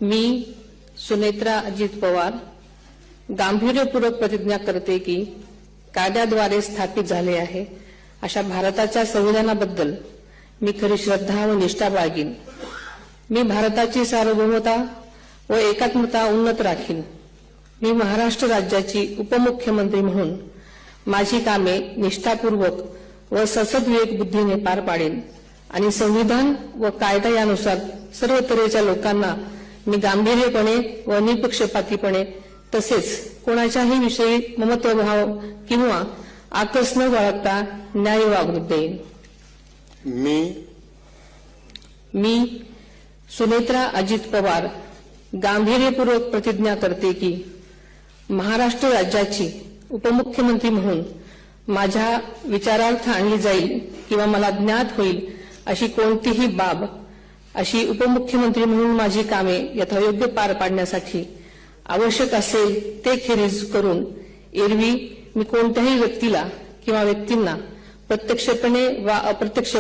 मी सुनेत्रा अजित पवार गांभीर्यपूर्वक प्रतिज्ञा करते की कायद्याद्वारे स्थापित झाले आहे अशा भारताच्या संविधानाबद्दल मी खरी श्रद्धा व निष्ठा बाळगीन। मी भारताची सार्वभौमता व एकात्मता उन्नत राखीन। मी महाराष्ट्र राज्याची उपमुख्यमंत्री म्हणून माझी कामे निष्ठापूर्वक व ससद्विवेक बुद्धीने पार पाडेन आणि संविधान व कायदा यानुसार सर्व तऱ्हेच्या लोकांना मी गांभीर्यपणे व निपक्षपातीपणे तसेच कोणाच्याही विषयी ममत्वभाव किंवा आकस न बाळगता न्याय वागणूक देईन। मी सुनेत्रा अजित पवार गांभीर्यपूर्वक प्रतिज्ञा करते की महाराष्ट्र राज्याची उपमुख्यमंत्री म्हणून माझ्या विचारार्थ आणली जाईल किंवा मला ज्ञात होईल अशी कोणतीही बाब अशी उपमुख्यमंत्री म्हणून माझी कामे यथायोग्य पार पाडण्यासाठी आवश्यक असेल ते खेरीज करून एरवी मी कोणत्याही व्यक्तीला किंवा व्यक्तींना प्रत्यक्षपणे वा अप्रत्यक्ष